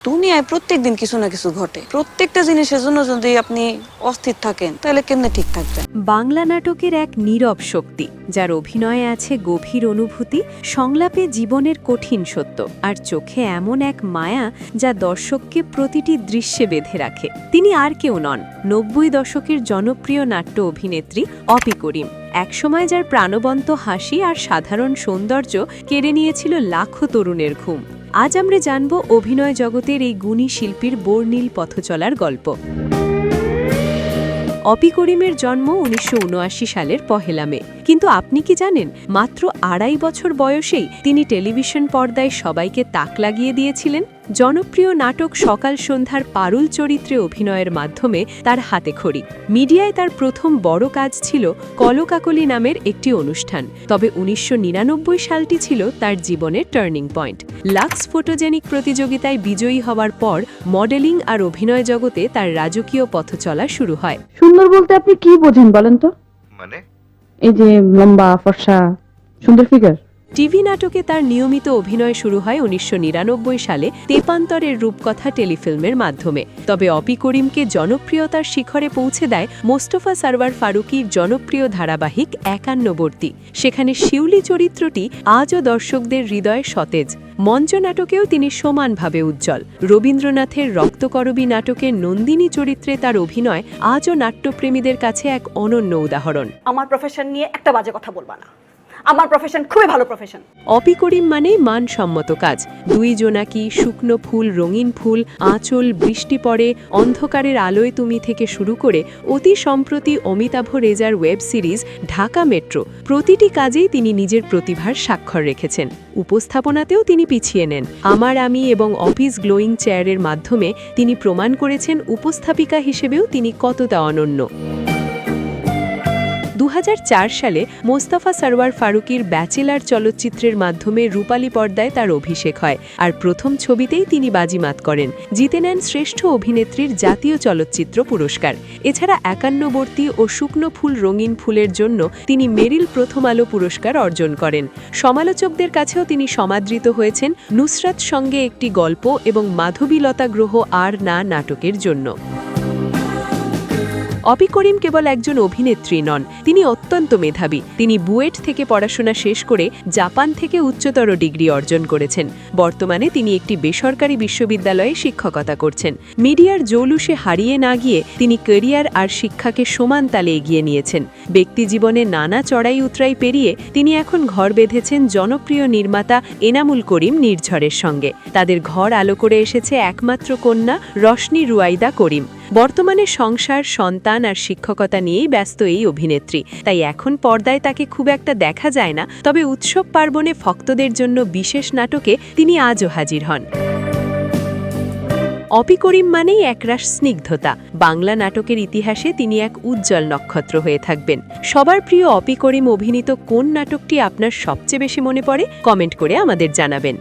দুনিয়ায় প্রত্যেকদিন কিছু না কিছু ঘটে। প্রত্যেকটা জিনিসের জন্য যদি আপনি অস্থির থাকেন তাহলে কেমনে ঠিক থাকবেন? বাংলা নাটকের এক নীরব শক্তি, যার অভিনয়ে আছে গভীর অনুভূতি, সংলাপে জীবনের কঠিন সত্য, আর চোখে এমন এক মায়া যা দর্শককে প্রতিটি দৃশ্যে বেঁধে রাখে। তিনি আর কেউ নন, ৯০ দশকের জনপ্রিয় নাট্য অভিনেত্রী অপি করিম। একসময় যার প্রাণবন্ত হাসি আর সাধারণ সৌন্দর্য কেড়ে নিয়েছিল লাখো তরুণের ঘুম। আজ আমরা জানব অভিনয় জগতের এই গুণী শিল্পীর বর্ণিল পথচলার গল্প। অপি করিমের জন্ম ১৯৭৯ সালের ১ মে। কিন্তু আপনি কি জানেন, মাত্র ২.৫ বছর বয়সেই তিনি টেলিভিশন পর্দায় সবাইকে তাক লাগিয়ে দিয়েছিলেন। জনপ্রিয় নাটক সকাল সন্ধ্যার পারুল চরিত্রে অভিনয়ের মাধ্যমে তার হাতেখড়ি। মিডিয়ায় তার প্রথম বড় কাজ ছিল কলকাকলি নামের একটি অনুষ্ঠান। তবে ১৯৯৯ সালটি ছিল তার জীবনের টার্নিং পয়েন্ট। লাক্স ফটোজেনিক প্রতিযোগিতায় বিজয়ী হওয়ার পর মডেলিং আর অভিনয় জগতে তার রাজকীয় পথচলা শুরু হয়। সুন্দর বলতে আপনি কি বোঝেন বলেন তো? মানে এই যে লম্বা, ফর্সা, সুন্দর ফিগার। টিভি নাটকে তার নিয়মিত অভিনয় শুরু হয় ১৯৯৯ সালে তেপান্তরের রূপকথা টেলিফিল্মের মাধ্যমে। তবে অপি করিমকে জনপ্রিয়তার শিখরে পৌঁছে দেয় মোস্তফা সরওয়ার ফারুকীর জনপ্রিয় ধারাবাহিক ৫১বর্তী। সেখানে শিউলি চরিত্রটি আজও দর্শকদের হৃদয়ে সতেজ। মঞ্চ নাটকেও তিনি সমানভাবে উজ্জ্বল। রবীন্দ্রনাথের রক্তকরবী নাটকের নন্দিনী চরিত্রে তার অভিনয় আজও নাট্যপ্রেমীদের কাছে এক অনন্য উদাহরণ। আমার প্রফেশন নিয়ে একটা বাজে কথা বলবা না। আমার প্রফেশন খুবই ভালো প্রফেশন। অপি করিম মানেই মানসম্মত কাজ। ২ জোনাকি, শুকনো ফুল, রঙিন ফুল, আঁচল, বৃষ্টি পড়ে, অন্ধকারের আলোয় তুমি থেকে শুরু করে অতি সম্প্রতি অমিতাভ রেজার ওয়েব সিরিজ ঢাকা মেট্রো, প্রতিটি কাজেই তিনি নিজের প্রতিভার স্বাক্ষর রেখেছেন। উপস্থাপনাতেও তিনি পিছিয়ে নেন। আমার আমি এবং অফিস গ্লোয়িং চেয়ারের মাধ্যমে তিনি প্রমাণ করেছেন উপস্থাপিকা হিসেবেও তিনি কতটা অনন্য। ২০০৪ সালে মোস্তফা সরওয়ার ফারুকীর ব্যাচেলার চলচ্চিত্রের মাধ্যমে রূপালী পর্দায় তার অভিষেক হয়, আর প্রথম ছবিতেই তিনি বাজিমাত করেন, জিতে নেন শ্রেষ্ঠ অভিনেত্রীর জাতীয় চলচ্চিত্র পুরস্কার। এছাড়া ৫১বর্তী ও শুকনো ফুল রঙিন ফুলের জন্য তিনি মেরিল প্রথম আলো পুরস্কার অর্জন করেন। সমালোচকদের কাছেও তিনি সমাদৃত হয়েছেন নুসরাত সঙ্গে একটি গল্প এবং মাধবীলতা গ্রহ আর না নাটকের জন্য। অপি করিম কেবল একজন অভিনেত্রী নন, তিনি অত্যন্ত মেধাবী। তিনি বুয়েট থেকে পড়াশোনা শেষ করে জাপান থেকে উচ্চতর ডিগ্রি অর্জন করেছেন। বর্তমানে তিনি একটি বেসরকারি বিশ্ববিদ্যালয়ে শিক্ষকতা করছেন। মিডিয়ার জৌলুসে হারিয়ে না গিয়ে তিনি ক্যারিয়ার আর শিক্ষাকে সমান তালে এগিয়ে নিয়েছেন। ব্যক্তিজীবনে নানা চড়াই উতরাই পেরিয়ে তিনি এখন ঘর বেঁধেছেন জনপ্রিয় নির্মাতা এনামুল করিম নির্ঝরের সঙ্গে। তাদের ঘর আলো করে এসেছে একমাত্র কন্যা রশনি রুয়াইদা করিম। বর্তমানে সংসার, সন্তান আর শিক্ষকতা নিয়েই ব্যস্ত এই অভিনেত্রী। তাই এখন পর্দায় তাকে খুব একটা দেখা যায় না, তবে উৎসব পার্বণে ভক্তদের জন্য বিশেষ নাটকে তিনি আজও হাজির হন। অপি করিম মানেই একরাশ স্নিগ্ধতা। বাংলা নাটকের ইতিহাসে তিনি এক উজ্জ্বল নক্ষত্র হয়ে থাকবেন। সবার প্রিয় অপি করিম অভিনীত কোন নাটকটি আপনার সবচেয়ে বেশি মনে পড়ে? কমেন্ট করে আমাদের জানাবেন।